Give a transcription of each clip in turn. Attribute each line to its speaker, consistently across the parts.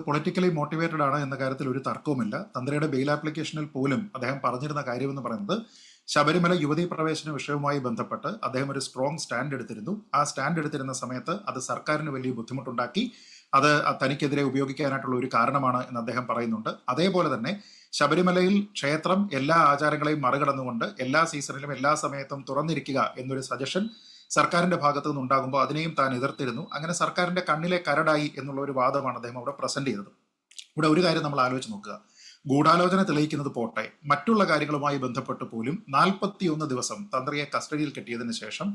Speaker 1: Politically motivated ആണ് എന്ന കാര്യത്തിൽ ഒരു തർക്കവുമില്ല. തന്ത്രിയുടെ ബെയിൽ ആപ്ലിക്കേഷനിൽ പോലും അദ്ദേഹം പറഞ്ഞിരുന്ന കാര്യമെന്ന് പറയുന്നത് ശബരിമല യുവതീ പ്രവേശന വിഷയവുമായി ബന്ധപ്പെട്ട് അദ്ദേഹം ഒരു സ്ട്രോങ് സ്റ്റാൻഡ് എടുത്തിരുന്നു. ആ സ്റ്റാൻഡ് എടുത്തിരുന്ന സമയത്ത് അത് സർക്കാരിന് വലിയ ബുദ്ധിമുട്ടുണ്ടാക്കി. അത് തനിക്കെതിരെ ഉപയോഗിക്കാനായിട്ടുള്ള ഒരു കാരണമാണ് എന്ന് അദ്ദേഹം പറയുന്നുണ്ട്. അതേപോലെ തന്നെ ശബരിമലയിൽ ക്ഷേത്രം എല്ലാ ആചാരങ്ങളെയും മറികടന്നുകൊണ്ട് എല്ലാ സീസണിലും എല്ലാ സമയത്തും തുറന്നിരിക്കുക എന്നൊരു സജഷൻ സർക്കാരിന്റെ ഭാഗത്തു നിന്നുണ്ടാകുമ്പോൾ അതിനെയും താൻ എതിർത്തിരുന്നു. അങ്ങനെ സർക്കാരിന്റെ കണ്ണിലെ കരടായി എന്നുള്ള ഒരു വാദമാണ് അദ്ദേഹം അവിടെ പ്രസന്റ് ചെയ്തത്. ഇവിടെ ഒരു കാര്യം നമ്മൾ ആലോചിച്ച് നോക്കുക. ഗൂഢാലോചന തെളിയിക്കുന്നത് പോട്ടെ, മറ്റുള്ള കാര്യങ്ങളുമായി ബന്ധപ്പെട്ട് പോലും 41 ദിവസം തന്ത്രിയെ കസ്റ്റഡിയിൽ കിട്ടിയതിനു ശേഷം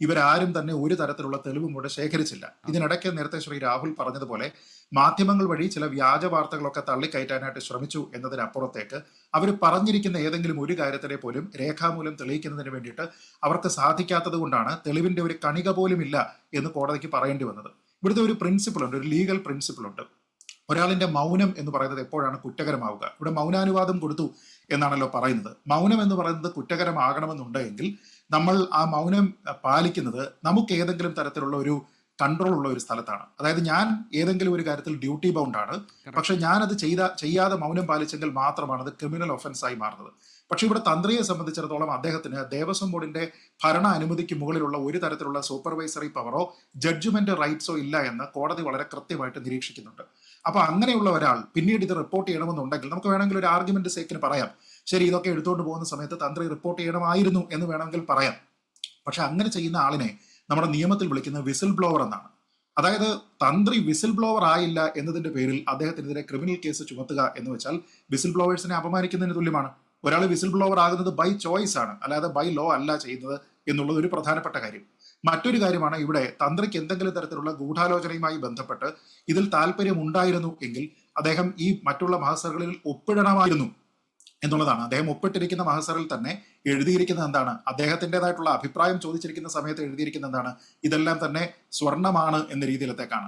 Speaker 1: ഇവരാരും തന്നെ ഒരു തരത്തിലുള്ള തെളിവും കൂടെ ശേഖരിച്ചില്ല. ഇതിനിടയ്ക്ക് നേരത്തെ ശ്രീ രാഹുൽ പറഞ്ഞതുപോലെ മാധ്യമങ്ങൾ വഴി ചില വ്യാജ വാർത്തകളൊക്കെ തള്ളിക്കയറ്റാനായിട്ട് ശ്രമിച്ചു എന്നതിനപ്പുറത്തേക്ക് അവർ പറഞ്ഞിരിക്കുന്ന ഏതെങ്കിലും ഒരു കാര്യത്തിനെ പോലും രേഖാമൂലം തെളിയിക്കുന്നതിന് വേണ്ടിയിട്ട് അവർക്ക് സാധിക്കാത്തത് കൊണ്ടാണ് തെളിവിന്റെ ഒരു കണിക പോലും ഇല്ല എന്ന് കോടതിക്ക് പറയേണ്ടി വന്നത്. ഇവിടുത്തെ ഒരു പ്രിൻസിപ്പിൾ ഉണ്ട്, ഒരു ലീഗൽ പ്രിൻസിപ്പിൾ ഉണ്ട്. ഒരാളിന്റെ മൗനം എന്ന് പറയുന്നത് എപ്പോഴാണ് കുറ്റകരമാവുക? ഇവിടെ മൗനാനുവാദം കൊടുത്തു എന്നാണല്ലോ പറയുന്നത്. മൗനം എന്ന് പറയുന്നത് കുറ്റകരമാകണമെന്നുണ്ടെങ്കിൽ നമ്മൾ ആ മൗനം പാലിക്കുന്നത് നമുക്ക് ഏതെങ്കിലും തരത്തിലുള്ള ഒരു കൺട്രോൾ ഉള്ള ഒരു സ്ഥലത്താണ്. അതായത് ഞാൻ ഏതെങ്കിലും ഒരു കാര്യത്തിൽ ഡ്യൂട്ടി ബൗണ്ട് ആണ്, പക്ഷെ ഞാനത് ചെയ്യാതെ മൗനം പാലിച്ചെങ്കിൽ മാത്രമാണ് അത് ക്രിമിനൽ ഒഫൻസ് ആയി മാറുന്നത്. പക്ഷെ ഇവിടെ തന്ത്രിയെ സംബന്ധിച്ചിടത്തോളം അദ്ദേഹത്തിന് ദേവസ്വം ബോർഡിന്റെ ഭരണ അനുമതിക്ക് മുകളിലുള്ള ഒരു തരത്തിലുള്ള സൂപ്പർവൈസറി പവറോ ജഡ്ജ്മെന്റ് റൈറ്റ്സോ ഇല്ല എന്ന് കോടതി വളരെ കൃത്യമായിട്ട് നിരീക്ഷിക്കുന്നുണ്ട്. അപ്പൊ അങ്ങനെയുള്ള ഒരാൾ പിന്നീട് ഇത് റിപ്പോർട്ട് ചെയ്യണമെന്നുണ്ടെങ്കിൽ നമുക്ക് വേണമെങ്കിൽ ഒരു ആർഗ്യുമെന്റ് സേക്കിന് പറയാം, ശരി ഇതൊക്കെ എടുത്തുകൊണ്ട് പോകുന്ന സമയത്ത് തന്ത്രി റിപ്പോർട്ട് ചെയ്യണമായിരുന്നു എന്ന് വേണമെങ്കിൽ പറയാം. പക്ഷെ അങ്ങനെ ചെയ്യുന്ന ആളിനെ നമ്മുടെ നിയമത്തിൽ വിളിക്കുന്നത് വിസിൽ ബ്ലോവർ എന്നാണ്. അതായത് തന്ത്രി വിസിൽ ബ്ലോവർ ആയില്ല എന്നതിന്റെ പേരിൽ അദ്ദേഹത്തിനെതിരെ ക്രിമിനൽ കേസ് ചുമത്തുക എന്ന് വെച്ചാൽ വിസിൽ ബ്ലോവേഴ്സിനെ അപമാനിക്കുന്നതിന് തുല്യമാണ്. ഒരാൾ വിസിൽ ബ്ലോവർ ആകുന്നത് ബൈ ചോയ്സ് ആണ്, അല്ലാതെ ബൈ ലോ അല്ല ചെയ്യുന്നത് എന്നുള്ളത് ഒരു പ്രധാനപ്പെട്ട കാര്യം. മറ്റൊരു കാര്യമാണ്, ഇവിടെ തന്ത്രിക്ക് എന്തെങ്കിലും തരത്തിലുള്ള ഗൂഢാലോചനയുമായി ബന്ധപ്പെട്ട് ഇതിൽ താല്പര്യം ഉണ്ടായിരുന്നു എങ്കിൽ അദ്ദേഹം ഈ മറ്റുള്ള മഹസറുകളിൽ ഒപ്പിടണമായിരുന്നു എന്നുള്ളതാണ്. അദ്ദേഹം ഒപ്പിട്ടിരിക്കുന്ന മഹസറിൽ തന്നെ എഴുതിയിരിക്കുന്നത് എന്താണ്? അദ്ദേഹത്തിൻ്റെതായിട്ടുള്ള അഭിപ്രായം ചോദിച്ചിരിക്കുന്ന സമയത്ത് എഴുതിയിരിക്കുന്നത് എന്താണ്? ഇതെല്ലാം തന്നെ സ്വർണമാണ് എന്ന രീതിയിലത്തേക്കാണ്.